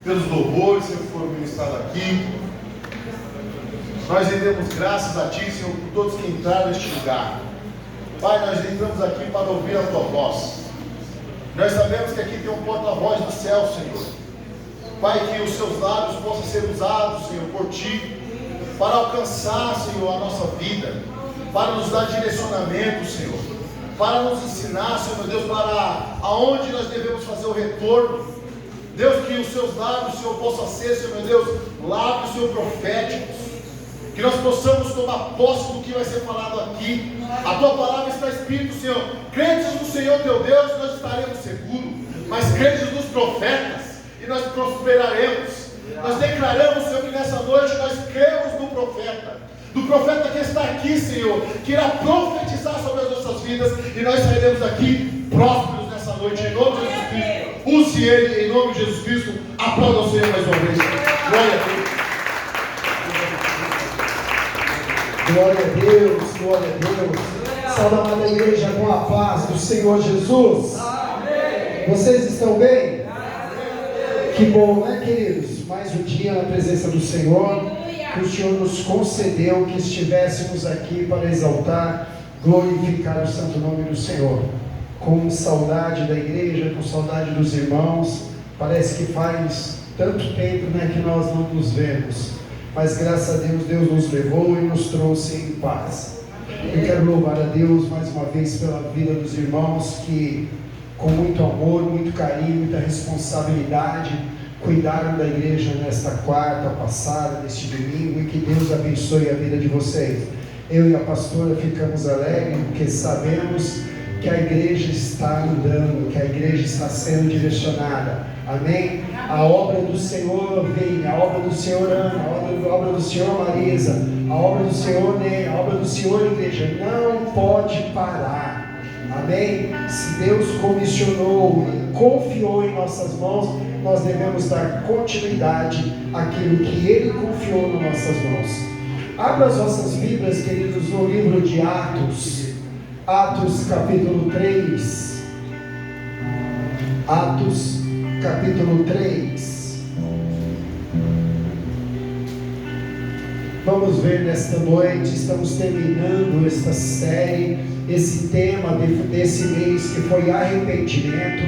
pelos louvores que foram ministrados aqui. Nós rendemos graças a Ti, Senhor, por todos que entraram neste lugar. Pai, nós entramos aqui para ouvir a Tua voz. Nós sabemos que aqui tem um porta-voz do céu, Senhor. Pai, que os Seus lábios possam ser usados, Senhor, por Ti, para alcançar, Senhor, a nossa vida, para nos dar direcionamento, Senhor, para nos ensinar, Senhor, meu Deus, para aonde nós devemos fazer o retorno. Deus, que os Seus lábios, Senhor, possam ser, Senhor, meu Deus, lábios, Senhor, proféticos. Que nós possamos tomar posse do que vai ser falado aqui. A Tua palavra está escrito, Senhor. Crentes no Senhor teu Deus, nós estaremos seguros. Mas crentes nos profetas, e nós prosperaremos. Nós declaramos, Senhor, que nessa noite nós cremos no profeta. Do profeta que está aqui, Senhor, que irá profetizar sobre as nossas vidas. E nós sairemos aqui prósperos nessa noite, em nome de Jesus Cristo. Use ele, em nome de Jesus Cristo. Aplauda o Senhor mais uma vez. Glória a Deus. Glória a Deus, glória a Deus. Salve a amada igreja com a paz do Senhor Jesus. Amém. Vocês estão bem? Que bom, né, queridos? Mais um dia na presença do Senhor, que o Senhor nos concedeu que estivéssemos aqui para exaltar, glorificar o santo nome do Senhor. Com saudade da igreja, com saudade dos irmãos. Parece que faz tanto tempo, né, que nós não nos vemos. Mas graças a Deus, Deus nos levou e nos trouxe em paz. Eu quero louvar a Deus mais uma vez pela vida dos irmãos que, com muito amor, muito carinho, muita responsabilidade, cuidaram da igreja nesta quarta passada, neste domingo, e que Deus abençoe a vida de vocês. Eu e a pastora ficamos alegres porque sabemos que a igreja está andando, que a igreja está sendo direcionada. Amém? A obra do Senhor vem, a obra do Senhor Ana, a obra do Senhor Marisa, a obra do Senhor Ney, a obra do Senhor Igreja, não pode parar. Amém? Se Deus comissionou e confiou em nossas mãos, nós devemos dar continuidade àquilo que Ele confiou nas nossas mãos. Abra as vossas Bíblias, queridos, no livro de Atos, Atos capítulo 3. Atos capítulo 3. Vamos ver nesta noite, estamos terminando esta série, esse tema desse mês que foi arrependimento.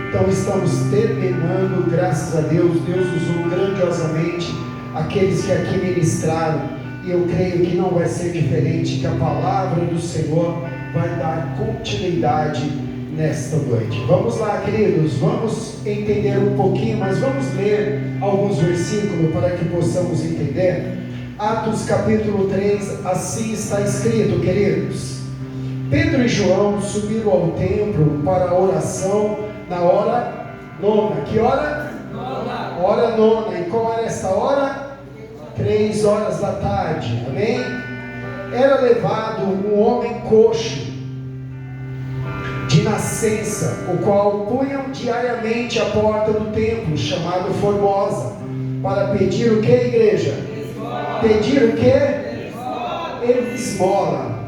Então estamos terminando, graças a Deus. Deus usou grandiosamente aqueles que aqui ministraram, e eu creio que não vai ser diferente, que a palavra do Senhor vai dar continuidade nesta noite. Vamos lá, queridos, vamos entender um pouquinho, mas vamos ler alguns versículos para que possamos entender. Atos capítulo 3, assim está escrito, queridos: Pedro e João subiram ao templo para a oração na hora nona. Que hora? Nona. Hora nona. E qual era esta hora? 3 horas da tarde. Amém? Era levado um homem coxo de nascença, o qual punham diariamente à porta do templo, chamado Formosa, para pedir o que, igreja? Esmola. Pedir o que? Esmola.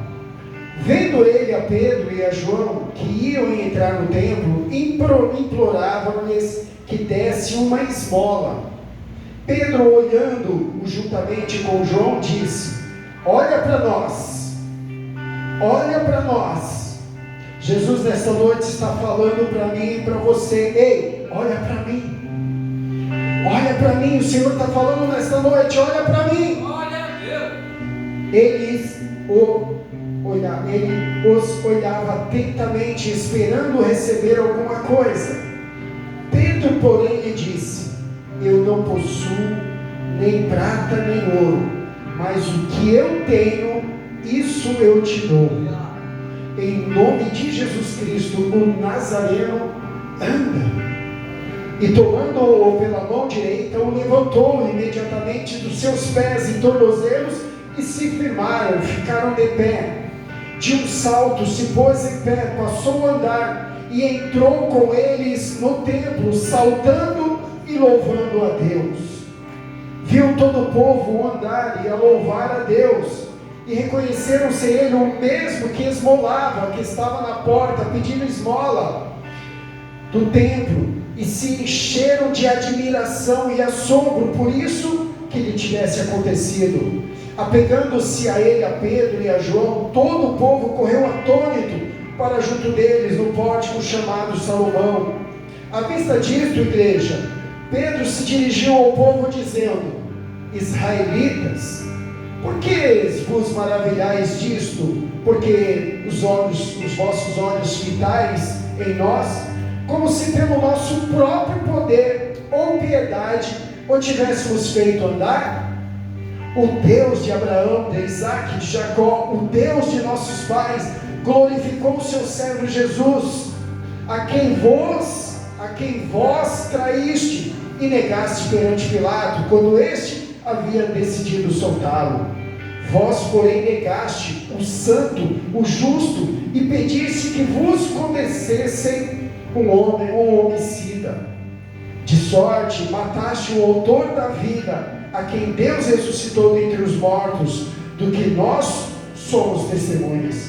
Vendo ele a Pedro e a João, que iam entrar no templo, imploravam-lhes que desse uma esmola. Pedro, olhando-o juntamente com João, disse: olha para nós, olha para nós. Jesus nessa noite está falando para mim e para você: ei, olha para mim, olha para mim. O Senhor está falando nesta noite: olha para mim. Ele os olhava atentamente, esperando receber alguma coisa. Pedro, porém, lhe disse: eu não possuo nem prata nem ouro, mas o que eu tenho, isso eu te dou. Em nome de Jesus Cristo, o Nazareno, anda. E tomando-o pela mão direita, o levantou imediatamente dos seus pés e tornozelos, e se firmaram, ficaram de pé. De um salto se pôs em pé, passou a andar, e entrou com eles no templo, saltando e louvando a Deus. Viu todo o povo andar e a louvar a Deus, e reconheceram ser ele o mesmo que esmolava, que estava na porta pedindo esmola do templo, e se encheram de admiração e assombro por isso que lhe tivesse acontecido. Apegando-se a ele, a Pedro e a João, todo o povo correu atônito para junto deles no pórtico chamado Salomão. À vista disto, igreja, Pedro se dirigiu ao povo dizendo: israelitas, por que vos maravilhais disto? Porque os vossos olhos fitais em nós, como se pelo nosso próprio poder ou piedade o tivéssemos feito andar? O Deus de Abraão, de Isaque, de Jacó, o Deus de nossos pais, glorificou o seu servo Jesus, a quem vós traíste e negaste perante Pilato, quando este havia decidido soltá-lo. Vós, porém, negaste o santo, o justo, e pediste que vos condecessem um homicida. De sorte, mataste o autor da vida, a quem Deus ressuscitou dentre os mortos, do que nós somos testemunhas.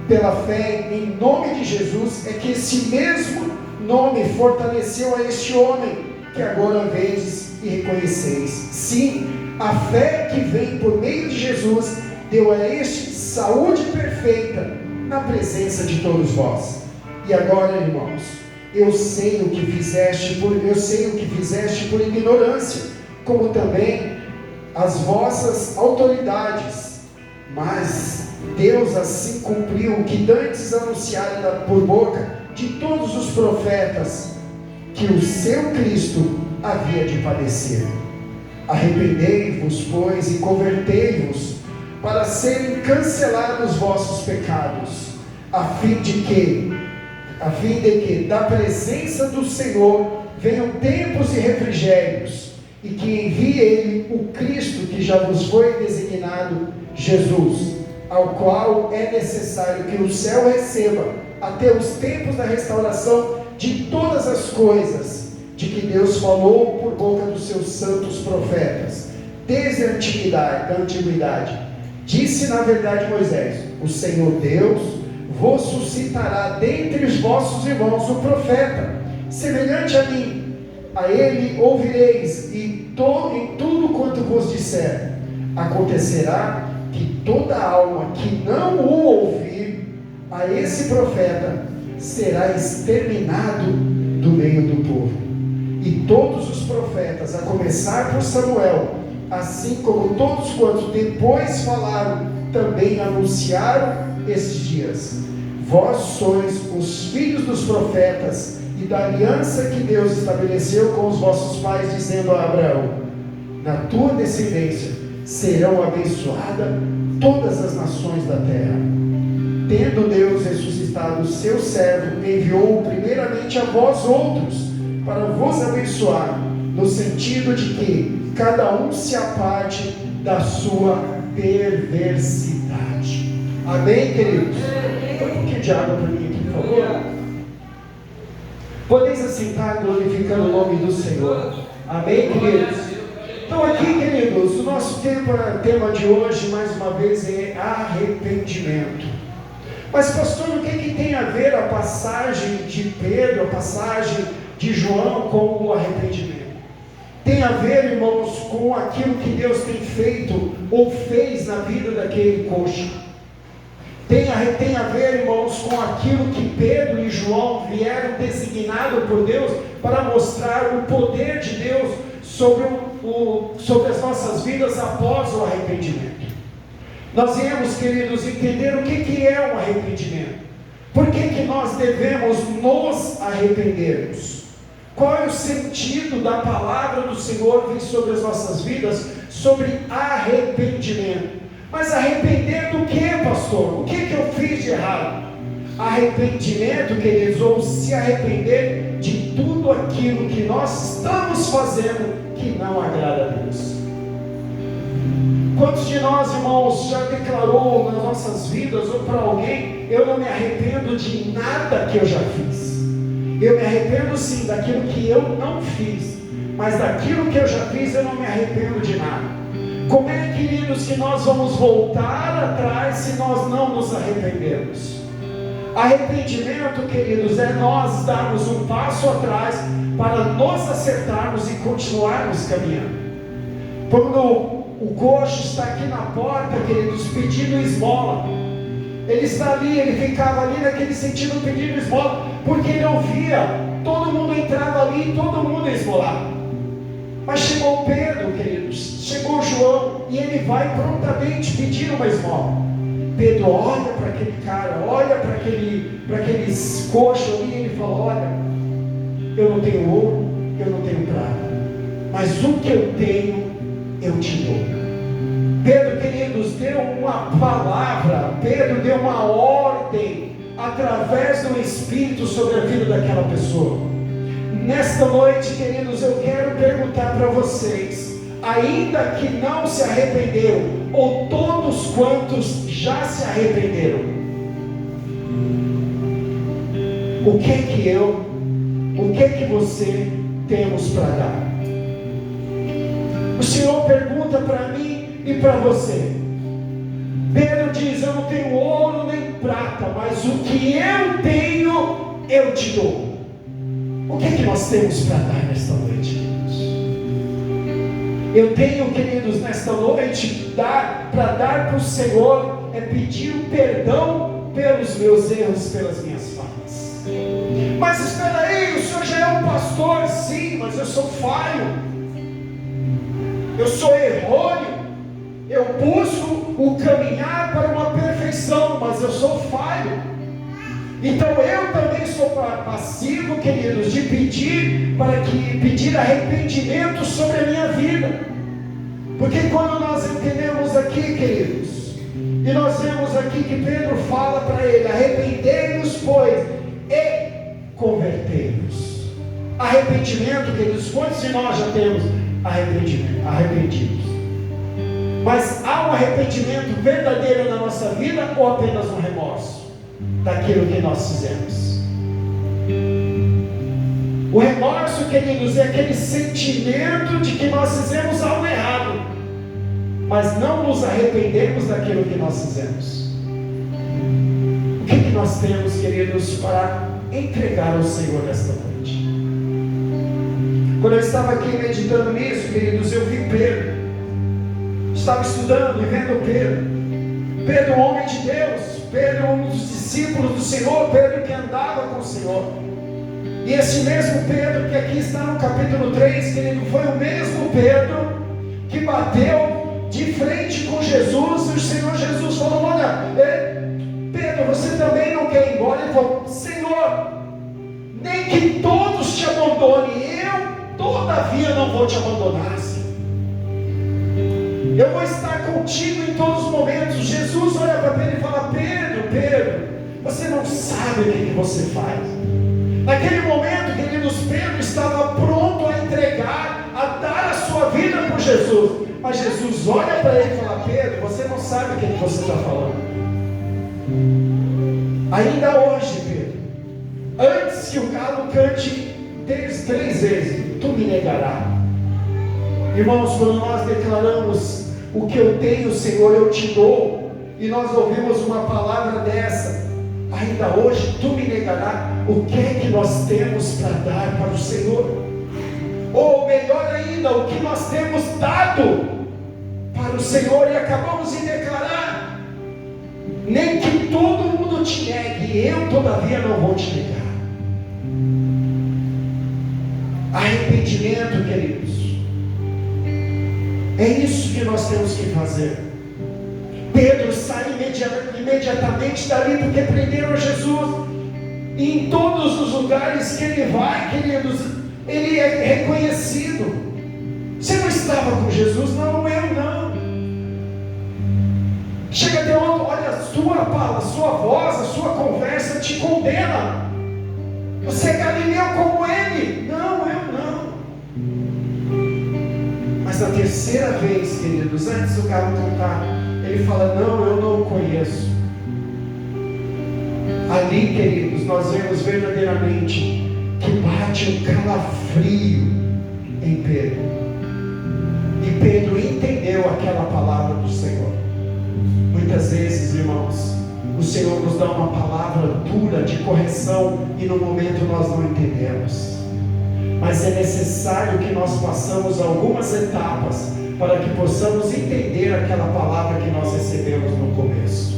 Pela fé em nome de Jesus é que esse mesmo nome fortaleceu a este homem, que agora vedes e reconheceis. Sim, a fé que vem por meio de Jesus deu a este saúde perfeita na presença de todos vós. E agora, irmãos, eu sei o que fizeste por ignorância, como também as vossas autoridades, mas Deus assim cumpriu o que dantes anunciara por boca de todos os profetas, que o seu Cristo havia de padecer. Arrependei-vos, pois, e convertei-vos, para serem cancelados os vossos pecados, a fim de que da presença do Senhor venham tempos e refrigérios, e que envie Ele o Cristo que já vos foi designado, Jesus, ao qual é necessário que o céu receba até os tempos da restauração de todas as coisas, de que Deus falou por boca dos seus santos profetas, desde a antiguidade. Disse na verdade Moisés: o Senhor Deus vos suscitará dentre os vossos irmãos um profeta, semelhante a mim. A ele ouvireis, e em tudo quanto vos disser. Acontecerá que toda alma que não o ouvir a esse profeta será exterminado do meio do povo. E todos os profetas, a começar por Samuel, assim como todos quantos depois falaram, também anunciaram estes dias. Vós sois os filhos dos profetas e da aliança que Deus estabeleceu com os vossos pais, dizendo a Abraão: na tua descendência serão abençoadas todas as nações da terra. Tendo Deus ressuscitado o seu servo, enviou-o primeiramente a vós outros, para vos abençoar, no sentido de que cada um se aparte da sua perversidade. Amém, queridos? Põe um pouquinho de água para mim aqui, por favor. Podeis assentar glorificando o nome do Senhor. Amém, queridos? Então aqui, queridos, o nosso tema de hoje, mais uma vez, é arrependimento. Mas pastor, o que tem a ver a passagem de Pedro, a passagem de João com o arrependimento? Tem a ver, irmãos, com aquilo que Deus tem feito ou fez na vida daquele coxo. Tem a ver, irmãos, com aquilo que Pedro e João vieram designados por Deus para mostrar o poder de Deus sobre as nossas vidas após o arrependimento. Nós viemos, queridos, entender o que é um arrependimento. Por que nós devemos nos arrependermos? Qual é o sentido da palavra do Senhor vir sobre as nossas vidas, sobre arrependimento? Mas arrepender do que, pastor? O que eu fiz de errado? Arrependimento, queridos, ou se arrepender de tudo aquilo que nós estamos fazendo que não agrada a Deus. Quantos de nós, irmãos, já declarou nas nossas vidas ou para alguém: eu não me arrependo de nada que eu já fiz? Eu me arrependo sim daquilo que eu não fiz, mas daquilo que eu já fiz eu não me arrependo de nada. Como é, queridos, que nós vamos voltar atrás se nós não nos arrependermos? Arrependimento, queridos, é nós darmos um passo atrás para nos acertarmos e continuarmos caminhando. Quando o coxo está aqui na porta, queridos, pedindo esmola, ele está ali, ele ficava ali naquele sentido pedindo esmola, porque ele ouvia, todo mundo entrava ali e todo mundo esmolava. Mas chegou Pedro, queridos, chegou João, e ele vai prontamente pedir uma esmola. Pedro olha para aquele cara, olha para aqueles coxos ali, e ele fala: olha, eu não tenho ouro, eu não tenho prata, mas o que eu tenho, eu te dou. Pedro, queridos, deu uma palavra, Pedro deu uma ordem, através do Espírito, sobre a vida daquela pessoa. Nesta noite, queridos, eu quero perguntar para vocês, ainda que não se arrependeram, ou todos quantos já se arrependeram, o que que você temos para dar? O Senhor pergunta para mim e para você. Pedro diz: eu não tenho ouro nem prata, mas o que eu tenho, eu te dou. O que nós temos para dar nesta noite, queridos? Eu tenho, queridos, nesta noite, para dar para o Senhor, é pedir o perdão pelos meus erros, pelas minhas falhas. Mas espera aí, o Senhor já é um pastor, sim, mas eu sou falho, eu sou errôneo, eu busco o caminhar para uma perfeição, mas eu sou falho. Então eu também sou passivo, queridos, de pedir arrependimento sobre a minha vida. Porque quando nós entendemos aqui, queridos, e nós vemos aqui que Pedro fala para ele: arrependei-vos, pois, e convertei-vos. Arrependimento, queridos, quantos de nós já temos arrependidos? Mas há um arrependimento verdadeiro na nossa vida, ou apenas um remorso daquilo que nós fizemos? O remorso, queridos, é aquele sentimento de que nós fizemos algo errado, mas não nos arrependemos daquilo que nós fizemos. O que nós temos, queridos, para entregar ao Senhor nesta noite? Quando eu estava aqui meditando nisso, queridos, eu vi Pedro. Estava estudando e vendo Pedro, um homem de Deus, Pedro, um dos discípulos do Senhor, Pedro que andava com o Senhor. E esse mesmo Pedro que aqui está no capítulo 3, querido, foi o mesmo Pedro que bateu de frente com Jesus, e o Senhor Jesus falou: olha, Pedro, você também não quer ir embora? Ele falou: Senhor, nem que todos te abandonem, eu todavia não vou te abandonar, Senhor. Eu vou estar contigo em todos os momentos. Jesus olha para Pedro e fala: Pedro, você não sabe o que você faz. Naquele momento, queridos, Pedro estava pronto a entregar, a dar a sua vida por Jesus. Mas Jesus olha para ele e fala: Pedro, você não sabe o que você está falando. Ainda hoje, Pedro, antes que o galo cante 3 vezes, tu me negarás. Irmãos, quando nós declaramos: o que eu tenho, Senhor, eu te dou, e nós ouvimos uma palavra dessa, ainda hoje tu me negarás, o que é que nós temos para dar para o Senhor? Ou melhor ainda, o que nós temos dado para o Senhor e acabamos de declarar: nem que todo mundo te negue, eu todavia não vou te negar. Arrependimento, queridos, é isso que nós temos que fazer. Pedro sai imediatamente dali, porque prenderam Jesus. E em todos os lugares que ele vai, queridos, ele é reconhecido. Você não estava com Jesus? Não, eu não. Chega até outro: olha, a sua voz, a sua conversa te condena. Você é galileu como ele. Não, eu não. Mas na terceira vez, queridos, antes do galo cantar, ele fala: não, eu não o conheço. Ali, queridos, nós vemos verdadeiramente que bate um calafrio em Pedro. E Pedro entendeu aquela palavra do Senhor. Muitas vezes, irmãos, o Senhor nos dá uma palavra dura de correção, e no momento nós não entendemos. mas é necessário que nós passamos algumas etapas para que possamos entender aquela palavra que nós recebemos no começo.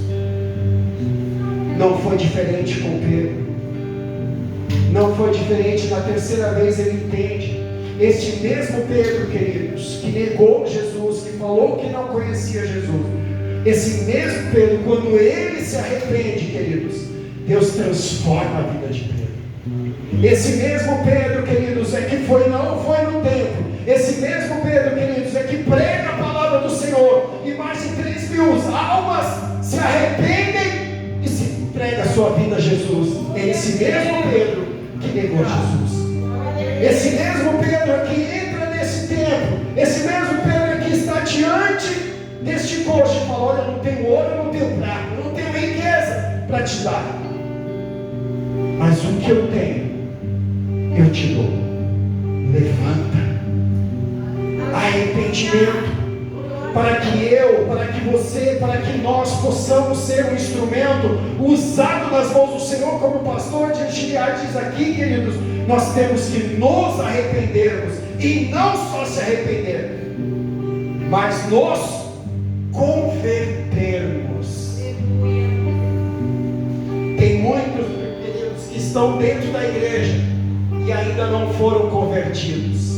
Não foi diferente com Pedro, não foi diferente. Na terceira vez ele entende. Este mesmo Pedro, queridos, que negou Jesus, que falou que não conhecia Jesus, esse mesmo Pedro, quando ele se arrepende, queridos, Deus transforma a vida de Pedro. Esse mesmo Pedro, queridos, é que não foi no templo. Esse mesmo Pedro, queridos, é que prega a palavra do Senhor, e mais de 3.000 almas se arrependem e se entrega a sua vida a Jesus. É esse mesmo Pedro que negou Jesus. Esse mesmo Pedro que entra nesse templo, esse mesmo Pedro que está diante deste coxo e fala: olha, eu não tenho ouro, eu não tenho prata, eu não tenho riqueza para te dar, mas o que eu tenho, eu te dou. Levanta. Arrependimento, para que você, para que nós possamos ser um instrumento usado nas mãos do Senhor, como o pastor de Gileade diz aqui, queridos, nós temos que nos arrependermos, e não só se arrepender, mas nos convertermos. Tem muitos, queridos, que estão dentro da igreja e ainda não foram convertidos.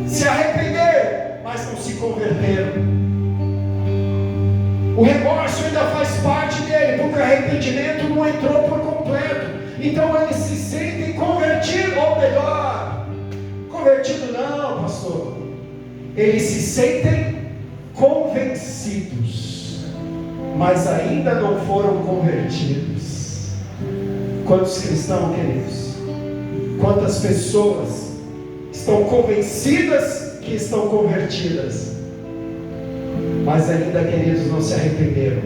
Se arrependeram, mas não se converteram. O remorso ainda faz parte dele, porque o arrependimento não entrou por completo. Então eles se sentem convertidos, ou melhor, convertido não, pastor. Eles se sentem convencidos, mas ainda não foram convertidos. Quantos cristãos, queridos? Quantas pessoas estão convencidas que estão convertidas, mas ainda, queridos, não se arrependeram?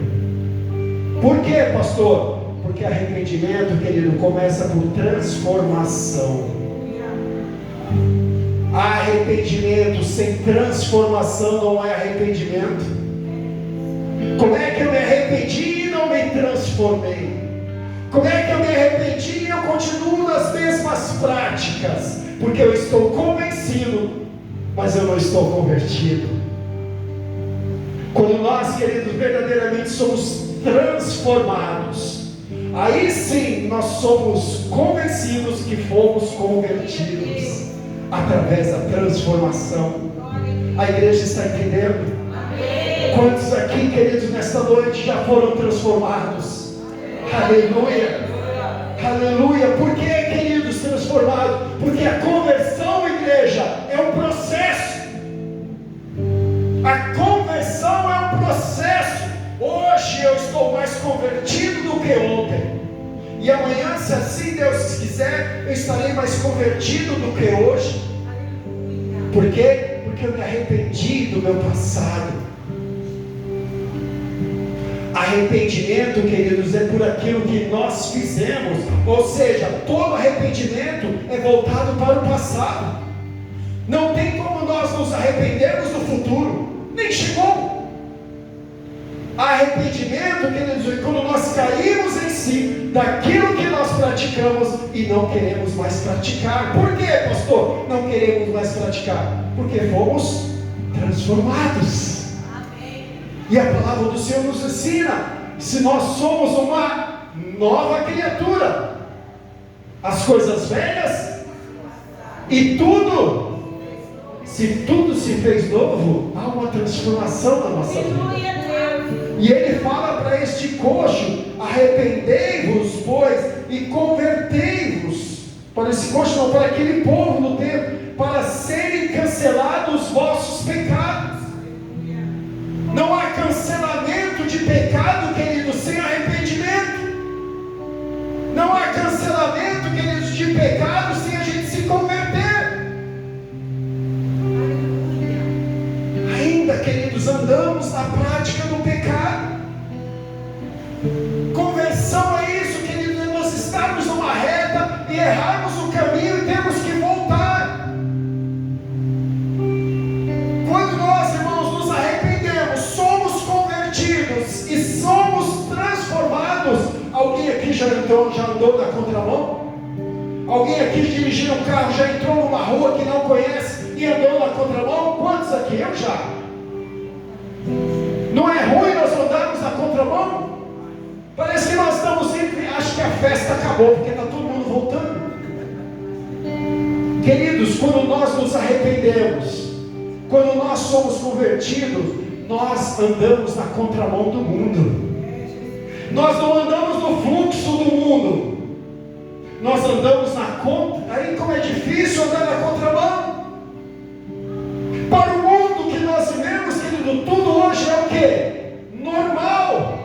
Por quê, pastor? Porque arrependimento, querido, começa por transformação. Arrependimento sem transformação não é arrependimento. Como é que eu me arrependi e não me transformei? Como é que eu me arrependi e eu continuo nas mesmas práticas? Porque eu estou convencido, mas eu não estou convertido. Quando nós, queridos, verdadeiramente somos transformados, aí sim nós somos convencidos que fomos convertidos através da transformação. A igreja está entendendo? Quantos aqui, queridos, nesta noite já foram transformados? Aleluia, aleluia. Por que, queridos, transformados? Porque a conversão, igreja, é um processo. A conversão é um processo. Hoje eu estou mais convertido do que ontem, e amanhã, se assim Deus quiser, eu estarei mais convertido do que hoje. Por quê? Porque eu me arrependi do meu passado. Arrependimento, queridos, é por aquilo que nós fizemos. Ou seja, todo arrependimento é voltado para o passado. Não tem como nós nos arrependermos do futuro, nem chegou. Arrependimento, queridos, é quando nós caímos em si daquilo que nós praticamos e não queremos mais praticar. Por quê, pastor? Não queremos mais praticar porque fomos transformados. E a palavra do Senhor nos ensina: se nós somos uma nova criatura, as coisas velhas e tudo, se tudo se fez novo, há uma transformação na nossa vida. E ele fala para este coxo: arrependei-vos, pois, e convertei-vos. Para esse coxo não, para aquele povo no templo, para serem cancelados os vossos pecados. Não há cancelamento de pecado, queridos, sem arrependimento. Não há cancelamento, queridos, de pecado sem a gente se converter. Ainda, queridos, andamos na prática do pecado. Conversão é isso, queridos, é nós estarmos numa reta e errarmos o caminho e temos que voltar. Quando nós, irmãos, nos arrependemos, somos convertidos e somos transformados. Alguém aqui já andou na contramão? Alguém aqui dirigindo um carro já entrou numa rua que não conhece e andou na contramão? Quantos aqui? Eu já. Não é ruim nós andarmos na contramão? Parece que nós estamos indo e acho que a festa acabou, porque está todo mundo voltando. Queridos, quando nós nos arrependemos, quando nós somos convertidos, nós andamos na contramão do mundo. Nós não andamos no fluxo do mundo. Nós andamos na contra. Aí como é difícil andar na contramão. Para o mundo que nós vivemos, querido, tudo hoje é o quê? Normal.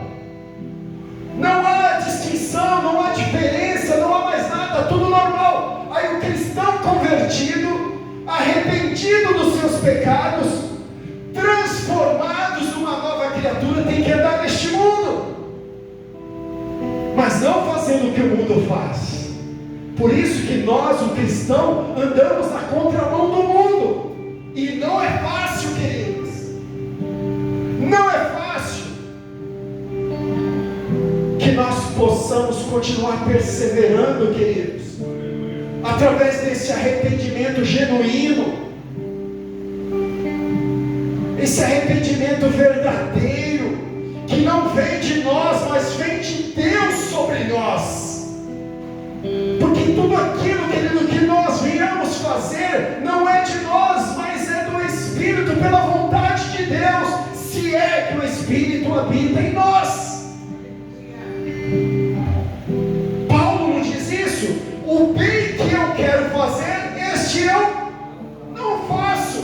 Não há distinção, não há diferença, não há mais nada, tudo normal. Aí o cristão convertido, arrependido dos seus pecados, transformados numa nova criatura, tem que andar neste mundo, mas não fazendo o que o mundo faz. Por isso que nós, o cristão, andamos na contramão do mundo. E não é fácil, queridos. Não é fácil. Que nós possamos continuar perseverando, queridos, através desse arrependimento genuíno, esse arrependimento verdadeiro, que não vem de nós, mas vem de Deus sobre nós. Porque tudo aquilo, querido, que nós viemos fazer, não é de nós, mas é do Espírito, pela vontade de Deus, se é que o Espírito habita em nós. Paulo nos diz isso: o bem que eu quero fazer, este eu não faço,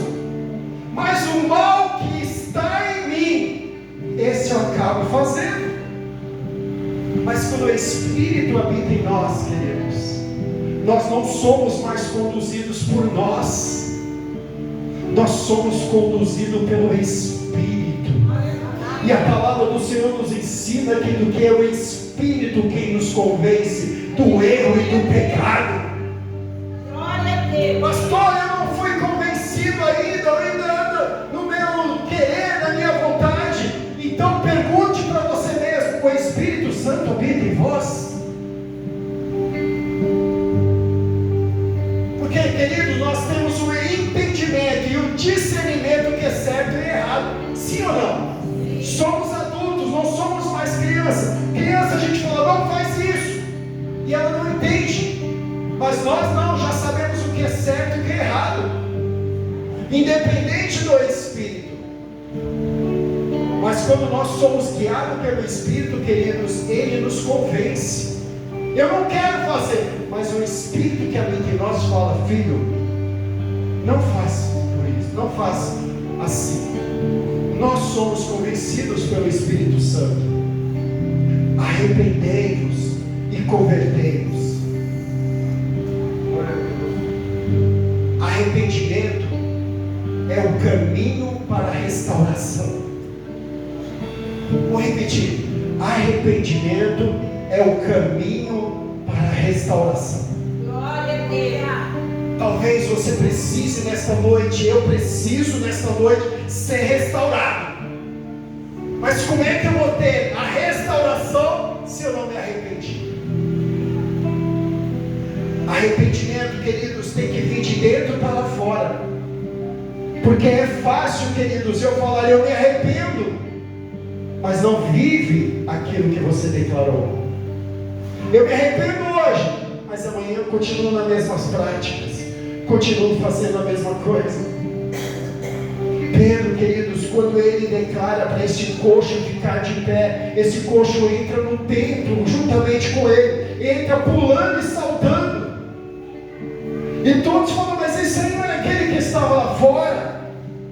mas o mal que está em mim, esse eu acabo fazendo. Mas quando o Espírito habita em nós, queridos, nós não somos mais conduzidos por nós, nós somos conduzidos pelo Espírito. E a palavra do Senhor nos ensina que é o Espírito quem nos convence do erro e do pecado. Pastor, eu não fui convencido ainda, eu ainda ando no meu querer, na minha vontade. Então pergunte para você mesmo: o Espírito Santo habita em vós? Porque, querido, nós temos o entendimento e o discernimento que é certo e errado. Sim ou não? Somos adultos, não somos mais criança. Criança, a gente fala, não faz isso, e ela não entende. Mas nós não, já sabemos o que é certo e o que é errado, independente do Espírito. Mas quando nós somos guiados pelo Espírito, queridos, Ele nos convence. Eu não quero fazer, mas o Espírito que habita em nós fala: filho, não faça por isso, não faça assim. Nós somos convencidos pelo Espírito Santo. Arrependei-vos e convertei-vos. Arrependimento é o caminho para a restauração. Vou repetir: arrependimento é o caminho para a restauração. Glória a Deus. Talvez você precise nesta noite, eu preciso nesta noite ser restaurado. Mas como é que eu vou ter a restauração se eu não me arrependi? Arrependimento, queridos, tem que vir de dentro para fora. Porque é fácil, queridos, eu falar eu me arrependo, mas não vive aquilo que você declarou. Eu me arrependo hoje, mas amanhã eu continuo nas mesmas práticas, continuo fazendo a mesma coisa. Pedro, queridos, quando ele declara para esse coxo ficar de pé, esse coxo entra no templo juntamente com ele, entra pulando e saltando. E todos falam: mas esse aí não era aquele que estava lá fora?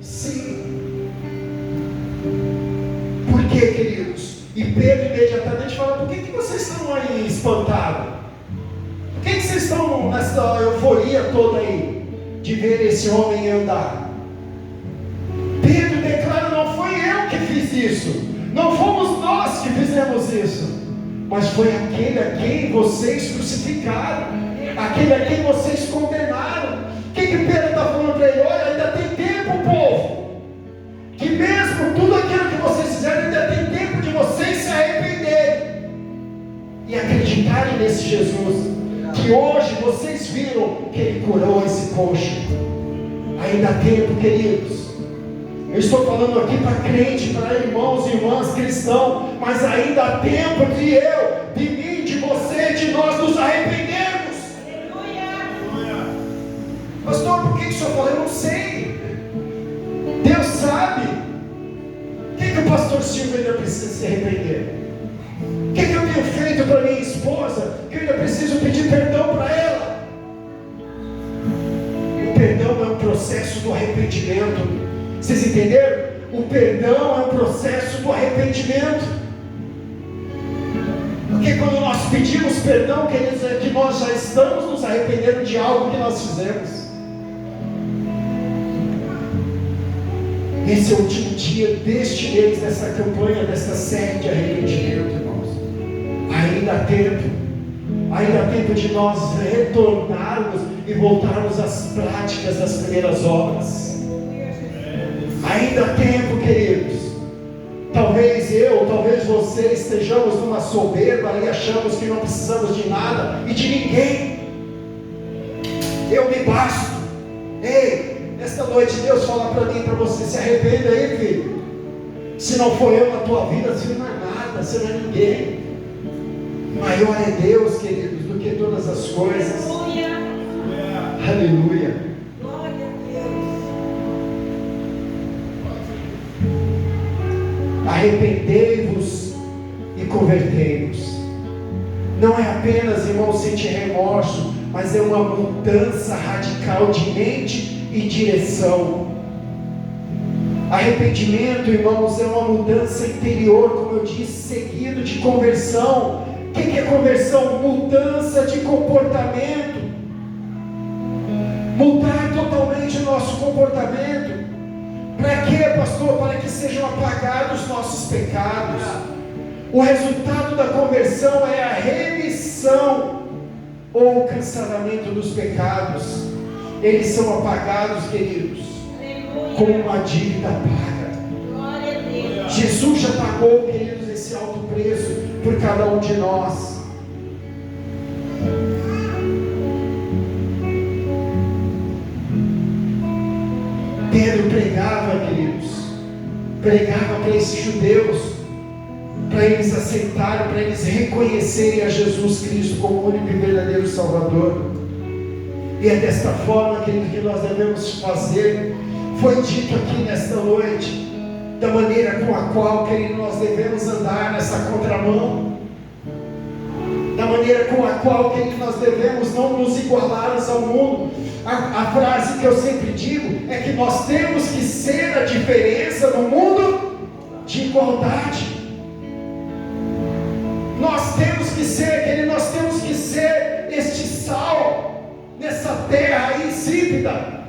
Sim. Por quê, queridos? E Pedro imediatamente fala: por que vocês estão aí espantados? Por que vocês estão nessa euforia toda aí de ver esse homem andar? Pedro declara: não foi eu que fiz isso, não fomos nós que fizemos isso, mas foi aquele a quem vocês crucificaram, aquele a quem vocês condenaram. O que Pedro está falando para ele? Olha, ainda tem tempo, povo, que mesmo tudo aquilo que vocês fizeram, ainda tem tempo de vocês se arrependerem e acreditarem nesse Jesus, que hoje vocês coxo. Ainda há tempo, queridos. Eu estou falando aqui para crente, para irmãos e irmãs cristãos, mas ainda há tempo de eu, de mim, de você, de nós nos arrependermos. Aleluia. Pastor, por que o senhor falou? Eu não sei. Deus sabe. O que o pastor Silvio ainda precisa se arrepender? O que eu tenho feito para minha esposa que eu ainda preciso pedir perdão para ela? O perdão é um processo do arrependimento. Vocês entenderam? O perdão é um processo do arrependimento. Porque quando nós pedimos perdão, quer dizer que nós já estamos nos arrependendo de algo que nós fizemos. Esse é o último dia deste mês, dessa campanha, dessa série de arrependimento, irmãos. Ainda há tempo de nós retornarmos e voltarmos às práticas das primeiras obras. Ainda há tempo, queridos. Talvez eu, talvez você estejamos numa soberba e achamos que não precisamos de nada e de ninguém. Eu me basto. Ei, esta noite Deus fala para mim e para você: se arrependa aí, filho. Se não for eu na tua vida, você não é nada, você não é ninguém. Maior é Deus, queridos, do que todas as coisas. Aleluia. Aleluia. Glória a Deus. Arrependei-vos e convertei-vos. Não é apenas, irmão, sentir remorso, mas é uma mudança radical de mente e direção. Arrependimento, irmãos, é uma mudança interior, como eu disse, seguido de conversão. O que é conversão? Mudança de comportamento. Mudar totalmente o nosso comportamento. Para quê, pastor? Para que sejam apagados nossos pecados. O resultado da conversão é a remissão ou o cancelamento dos pecados. Eles são apagados, queridos, como uma dívida paga. Glória a Deus. Jesus já pagou, queridos, esse alto preço por cada um de nós. Pedro pregava, queridos, pregava para esses judeus, para eles aceitarem, para eles reconhecerem a Jesus Cristo como o único e verdadeiro Salvador. E é desta forma, querido, que nós devemos fazer. Foi dito aqui nesta noite, da maneira com a qual, querido, nós devemos andar nessa contramão, da maneira com a qual, querido, nós devemos não nos igualarmos ao mundo. A frase que eu sempre digo é que nós temos que ser a diferença no mundo de igualdade. Nós temos que ser, querido, nós temos que ser este sal nessa terra insípida.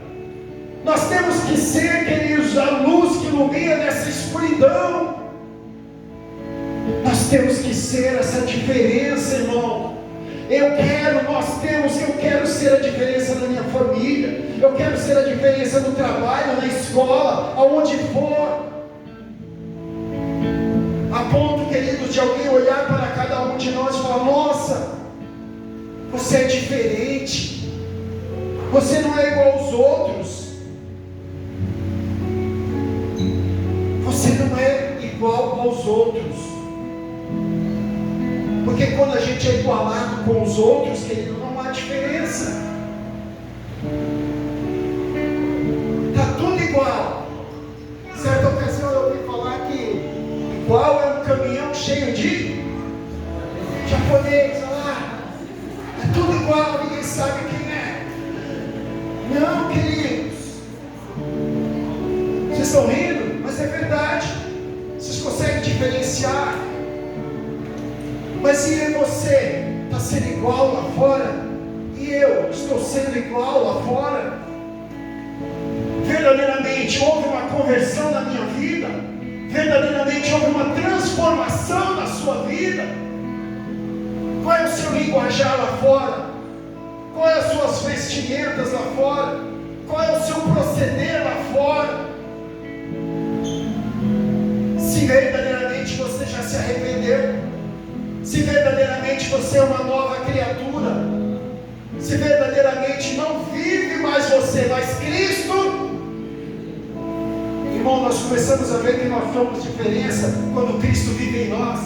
Nós temos que ser, queridos, a luz que ilumina nessa escuridão. Nós temos que ser essa diferença, irmão. Eu quero ser a diferença na minha família. Eu quero ser a diferença no trabalho, na escola, aonde for. A ponto, queridos, de alguém olhar para cada um de nós e falar: nossa, você é diferente. Você não é igual aos outros. Você não é igual aos outros. Porque quando a gente é igualado com os outros, querido, não há diferença. Está tudo igual. Certa ocasião eu ouvi falar que igual é um caminhão cheio de japonês. Olha lá, é tudo igual, ninguém sabe quem é. Não, queridos, vocês estão rindo, mas é verdade. Vocês conseguem diferenciar. Mas se você está sendo igual lá fora, e eu estou sendo igual lá fora, verdadeiramente houve uma conversão na minha vida, verdadeiramente houve uma transformação na sua vida. Qual é o seu linguajar lá fora? Qual é as suas vestimentas lá fora? Qual é o seu proceder lá fora? Se verdadeiramente você já se arrependeu, se verdadeiramente você é uma nova criatura, se verdadeiramente não vive mais você você, mas Cristo, irmão, nós começamos a ver que nós somos diferença quando Cristo vive em nós.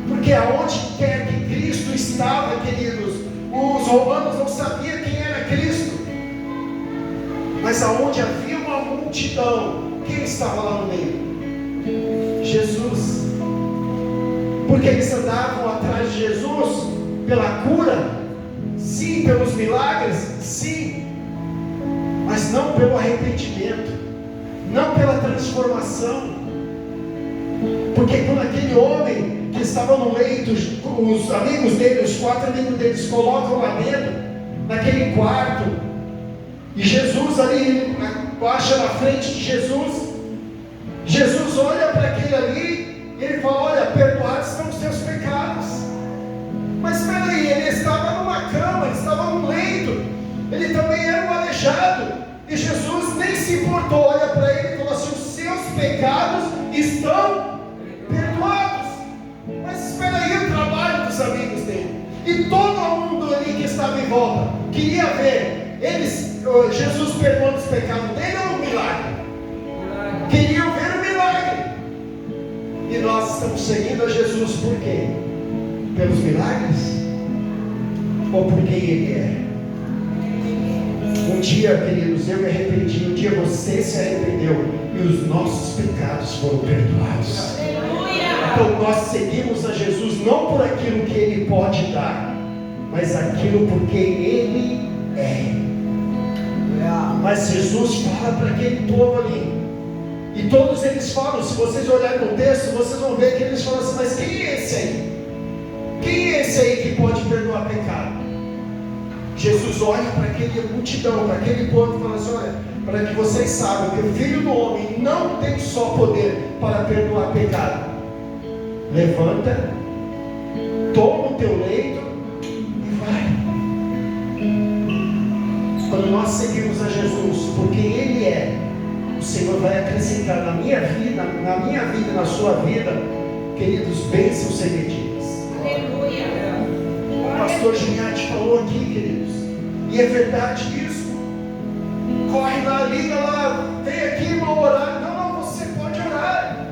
Porque aonde quer que Cristo estava, queridos, os romanos não sabiam quem era Cristo. Mas aonde havia uma multidão, quem estava lá no meio? Jesus. Porque eles andavam atrás de Jesus pela cura, sim, pelos milagres, sim, mas não pelo arrependimento, não pela transformação. Porque quando aquele homem que estava no leito, os amigos dele, os 4 amigos deles, colocam lá dentro, naquele quarto, e Jesus ali, baixa na frente de Jesus, Jesus olha para aquele ali, e ele fala: olha, perdoados são os teus pecados. Mas espera aí, ele estava numa cama, ele estava num leito, ele também era um aleijado, e Jesus nem se importou, olha para ele e falou assim: os seus pecados estão perdoados. Mas espera aí o trabalho dos amigos dele, e todo mundo ali que estava em volta queria ver Jesus perdoando os pecados dele ou um milagre? Queriam ver o milagre. E nós estamos seguindo a Jesus por quê? Pelos milagres? Ou por quem Ele é? Um dia, queridos, eu me arrependi, um dia você se arrependeu e os nossos pecados foram perdoados. Então nós seguimos a Jesus não por aquilo que Ele pode dar, mas aquilo por quem Ele é. Mas Jesus fala para aquele povo ali, e todos eles falam, se vocês olharem no texto, vocês vão ver que eles falam assim: mas quem é esse aí? Quem é esse aí que pode perdoar pecado? Jesus olha para aquela multidão, para aquele povo e fala assim: olha, para que vocês saibam que o Filho do Homem não tem só poder para perdoar pecado. Levanta, toma o teu leito e vai. Quando nós seguimos a Jesus por quem Ele é, o Senhor vai acrescentar na minha vida e na sua vida, queridos, bênçãos sem medidas. Aleluia. O pastor Giniati falou aqui, queridos, e é verdade isso. Corre lá, liga lá, vem aqui, irmão, orar. Não, você pode orar.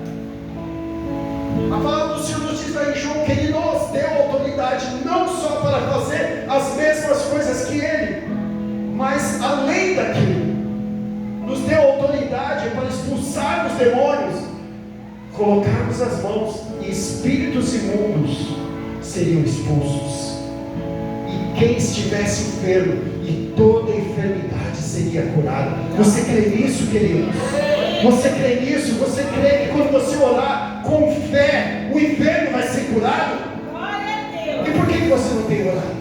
A palavra do Senhor nos diz lá em João que Ele nos deu autoridade não só para fazer as mesmas coisas que Ele, mas além daquilo, nos deu autoridade para expulsar os demônios, colocarmos as mãos e espíritos imundos seriam expulsos, e quem estivesse enfermo e toda enfermidade seria curada. Você crê nisso, queridos? Você crê nisso? Você crê que quando você orar com fé, o enfermo vai ser curado? Glória a Deus. E por que você não tem orado?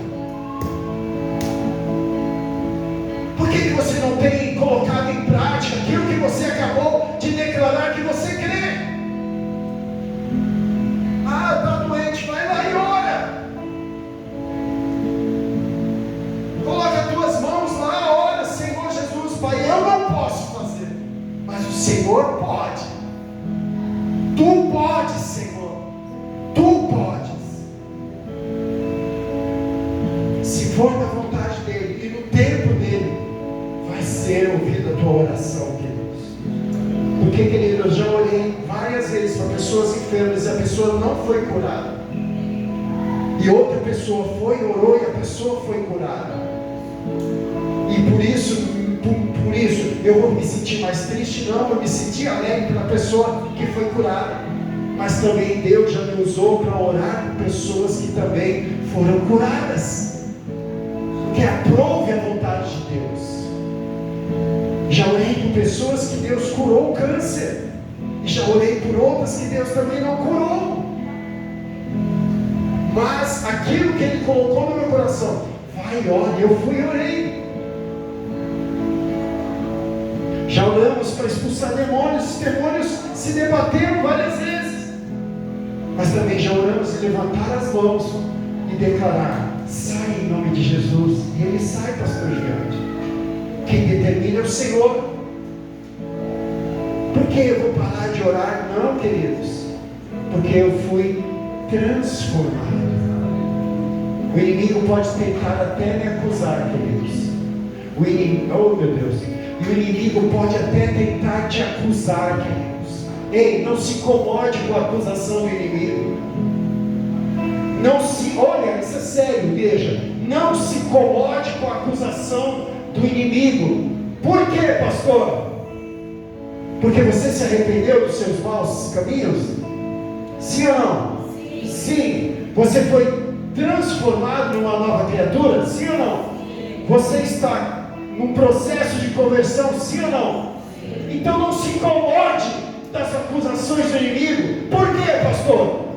Por que você não tem colocado em prática aquilo que você acabou de declarar que você crê? Ah, está doente, vai lá e ora. Coloca as tuas mãos lá, ora: Senhor Jesus, Pai, eu não posso fazer, mas o Senhor pode. Tu podes, Senhor, Tu podes. Se for da vontade dEle e no tempo dEle, vai ser ouvida a tua oração, queridos. Porque, queridos, eu já orei várias vezes para pessoas enfermas e a pessoa não foi curada, e outra pessoa foi, orou e a pessoa foi curada. E por isso eu vou me sentir mais triste? Não, eu me senti alegre pela pessoa que foi curada, mas também Deus já me usou para orar por pessoas que também foram curadas, que aprove a vontade de Deus. Já orei por pessoas que Deus curou o câncer, e já orei por outras que Deus também não curou, mas aquilo que Ele colocou no meu coração, vai, olha, eu fui e orei. Já oramos para expulsar demônios, os demônios se debateram várias vezes, mas também já oramos em levantar as mãos e declarar: sai em nome de Jesus, e ele sai, pastor Gigante. Quem determina é o Senhor. Por que eu vou parar de orar? Não, queridos, porque eu fui transformado. O inimigo pode tentar até me acusar, queridos. oh meu Deus, e o inimigo pode até tentar te acusar, queridos. Ei, não se incomode com a acusação do inimigo. Olha, isso é sério, veja. Não se incomode com a acusação do inimigo. Por quê, pastor? Porque você se arrependeu dos seus maus caminhos? Sim ou não? Sim. Você foi transformado numa nova criatura? Sim ou não? Você está num processo de conversão? Sim ou não? Então não se incomode das acusações do inimigo. Por quê, pastor?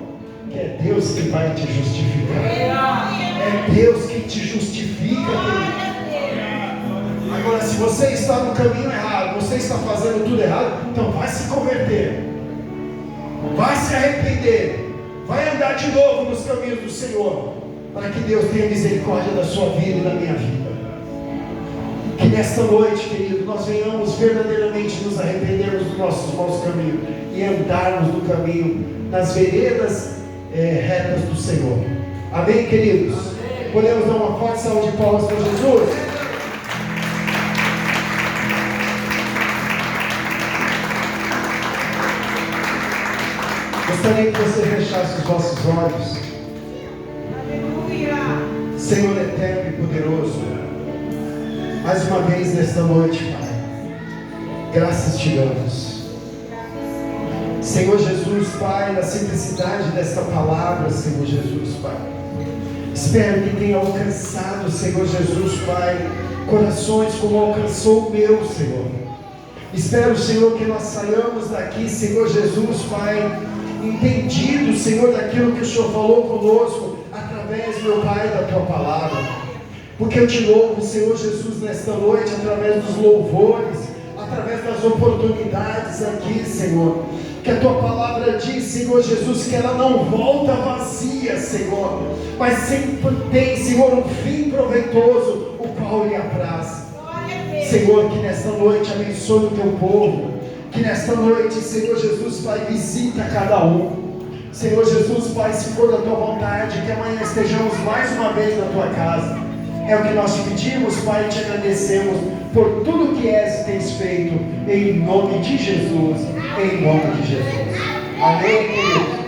Porque é Deus que vai te justificar. É Deus que te justifica, querido. Agora, se você está no caminho errado, você está fazendo tudo errado, então vai se converter, vai se arrepender, vai andar de novo nos caminhos do Senhor, para que Deus tenha misericórdia da sua vida e da minha vida. Que nesta noite, querido, nós venhamos verdadeiramente nos arrependermos dos nossos maus caminhos e andarmos no caminho, nas veredas retas do Senhor. Amém, queridos? Podemos dar uma forte salva de palmas para Jesus? Gostaria que você fechasse os vossos olhos. Aleluia. Senhor eterno e poderoso, mais uma vez nesta noite, Pai, graças te damos. Senhor Jesus, Pai, na simplicidade desta palavra, Senhor Jesus, Pai, espero que tenha alcançado, Senhor Jesus, Pai, corações como alcançou o meu, Senhor. Espero, Senhor, que nós saiamos daqui, Senhor Jesus, Pai, entendido, Senhor, daquilo que o Senhor falou conosco, através, meu Pai, da Tua Palavra. Porque eu te louvo, Senhor Jesus, nesta noite, através dos louvores, através das oportunidades aqui, Senhor. Que a Tua Palavra diz, Senhor Jesus, que ela não volta vazia, Senhor, mas sempre tem, Senhor, um fim proveitoso, o qual lhe apraz. Senhor, que nesta noite abençoe o Teu povo. Que nesta noite, Senhor Jesus, Pai, visita cada um. Senhor Jesus, Pai, se for da Tua vontade, que amanhã estejamos mais uma vez na Tua casa. É o que nós te pedimos, Pai, e te agradecemos por tudo que és e tens feito, em nome de Jesus, em nome de Jesus. Amém, querido.